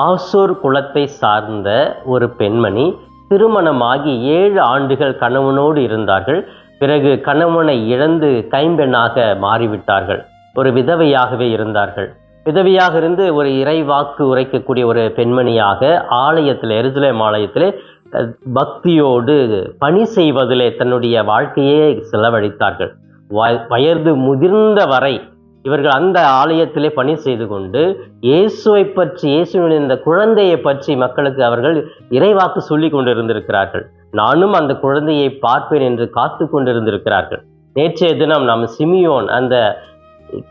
ஆசோர் குலத்தை சார்ந்த ஒரு பெண்மணி திருமணமாகி 7 ஆண்டுகள் கணவனோடு இருந்தார்கள். பிறகு கணவனை இழந்து கைம்பெண்ணாக மாறிவிட்டார்கள். ஒரு விதவையாகவே இருந்தார்கள். விதவையாக இருந்து ஒரு இறைவாக்கு உரைக்கக்கூடிய ஒரு பெண்மணியாக ஆலயத்தில், எருசலேம் ஆலயத்திலே பக்தியோடு பணி செய்வதிலே தன்னுடைய வாழ்க்கையே செலவழித்தார்கள். வயது முதிர்ந்த வரை இவர்கள் அந்த ஆலயத்திலே பணி செய்து கொண்டு இயேசுவை பற்றி, இயேசுவின் இந்த குழந்தையை பற்றி மக்களுக்கு அவர்கள் இறைவாக்கு சொல்லி கொண்டிருந்திருக்கிறார்கள். நானும் அந்த குழந்தையை பார்ப்பேன் என்று காத்து கொண்டிருந்திருக்கிறார்கள். நேற்றைய தினம் நாம் சிமியோன் அந்த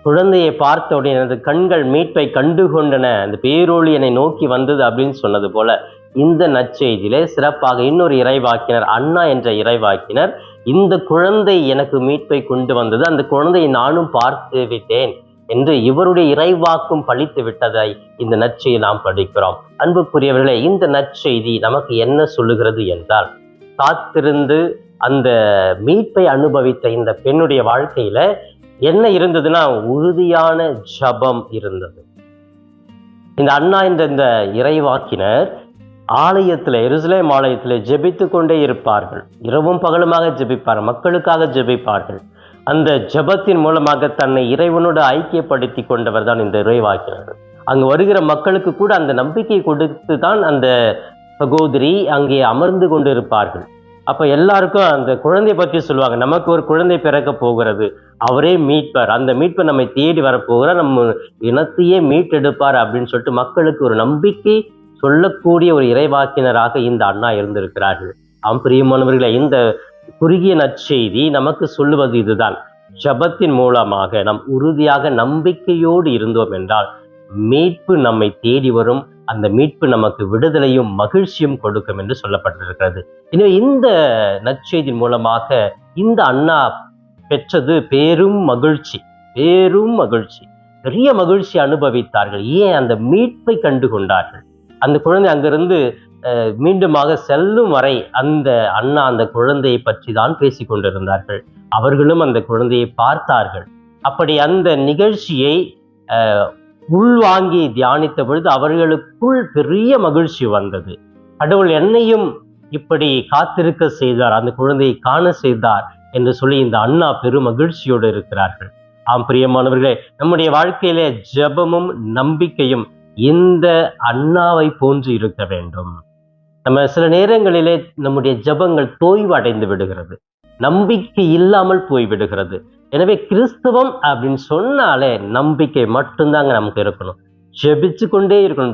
குழந்தையை பார்த்த உடனே எனது கண்கள் மீட்பை கண்டு கொண்டன, அந்த பேரொளி என்னை நோக்கி வந்தது அப்படின்னு சொன்னது போல இந்த நற்செய்தியிலே சிறப்பாக இன்னொரு இறைவாக்கினர், அண்ணா என்ற இறைவாக்கினர், இந்த குழந்தை எனக்கு மீட்பை கொண்டு வந்தது, அந்த குழந்தையை நானும் பார்த்து விட்டேன் என்று இவருடைய இறைவாக்கும் பழித்து விட்டதை இந்த நற்செய்தி நாம் படிக்கிறோம். அன்புக்குரியவர்களே, இந்த நற்செய்தி நமக்கு என்ன சொல்லுகிறது என்றால், காத்திருந்து அந்த மீட்பை அனுபவித்த இந்த பெண்ணுடைய வாழ்க்கையில என்ன இருந்ததுன்னா உறுதியான ஜபம் இருந்தது. இந்த அண்ணா என்ற இந்த இறைவாக்கினர் ஆலயத்தில், எருசலேம் ஆலயத்தில் ஜெபித்து கொண்டே இருப்பார்கள். இரவும் பகலுமாக ஜெபிப்பார்கள், மக்களுக்காக ஜெபிப்பார்கள். அந்த ஜெபத்தின் மூலமாக தன்னை இறைவனோடு ஐக்கியப்படுத்தி கொண்டவர் தான் இந்த இறைவாக்கினர். அங்கு வருகிற மக்களுக்கு கூட அந்த நம்பிக்கை கொடுத்து தான் அந்த சகோதரி அங்கே அமர்ந்து கொண்டு இருப்பார்கள். அப்ப எல்லாருக்கும் அந்த குழந்தையை பற்றி சொல்லுவாங்க, நமக்கு ஒரு குழந்தை பிறக்க போகிறது, அவரே மீட்பார், அந்த மீட்பை நம்மை தேடி வரப்போகிறார், நம்ம இனத்தையே மீட்டெடுப்பார் அப்படின்னு சொல்லிட்டு மக்களுக்கு ஒரு நம்பிக்கை சொல்லக்கூடிய ஒரு இறைவாக்கினராக இந்த அண்ணா இருந்திருக்கிறார்கள். பிரியமானவர்களே, இந்த குறுகிய நற்செய்தி நமக்கு சொல்லுவது இதுதான். ஜபத்தின் மூலமாக நாம் உறுதியாக நம்பிக்கையோடு இருந்தோம் என்றால் மீட்பு நம்மை தேடி வரும். அந்த மீட்பு நமக்கு விடுதலையும் மகிழ்ச்சியும் கொடுக்கும் என்று சொல்லப்பட்டிருக்கிறது. எனவே இந்த நற்செய்தியின் மூலமாக இந்த அண்ணா பெற்றது பெரும் மகிழ்ச்சி, பெரிய மகிழ்ச்சி அனுபவித்தார்கள். ஏன்? அந்த மீட்பை கண்டு கொண்டார்கள். அந்த குழந்தை அங்கிருந்து மீண்டுமாக செல்லும் வரை அந்த அண்ணா அந்த குழந்தையை பற்றி தான் பேசிக் கொண்டிருந்தார்கள். அவர்களும் அந்த குழந்தையை பார்த்தார்கள். அப்படி அந்த நிகழ்ச்சியை உள்வாங்கி தியானித்த பொழுது அவர்களுக்குள் பெரிய மகிழ்ச்சி வந்தது. கடவுள் என்னையும் இப்படி காத்திருக்க செய்தார், அந்த குழந்தையை காண செய்தார் என்று சொல்லி இந்த அண்ணா பெரும் மகிழ்ச்சியோடு இருக்கிறார்கள். பிரியமானவர்களே, நம்முடைய வாழ்க்கையிலே ஜெபமும் நம்பிக்கையும் இந்த அண்ணாவை போன்று இருக்க வேண்டும். நம்ம சில நேரங்களிலே நம்முடைய ஜெபங்கள் தோய்வு அடைந்து விடுகிறது, நம்பிக்கை இல்லாமல் போய்விடுகிறது. எனவே கிறிஸ்தவம் அப்படின்னு சொன்னாலே நம்பிக்கை மட்டும்தாங்க நமக்கு இருக்கணும். ஜெபிச்சு கொண்டே இருக்கணும்.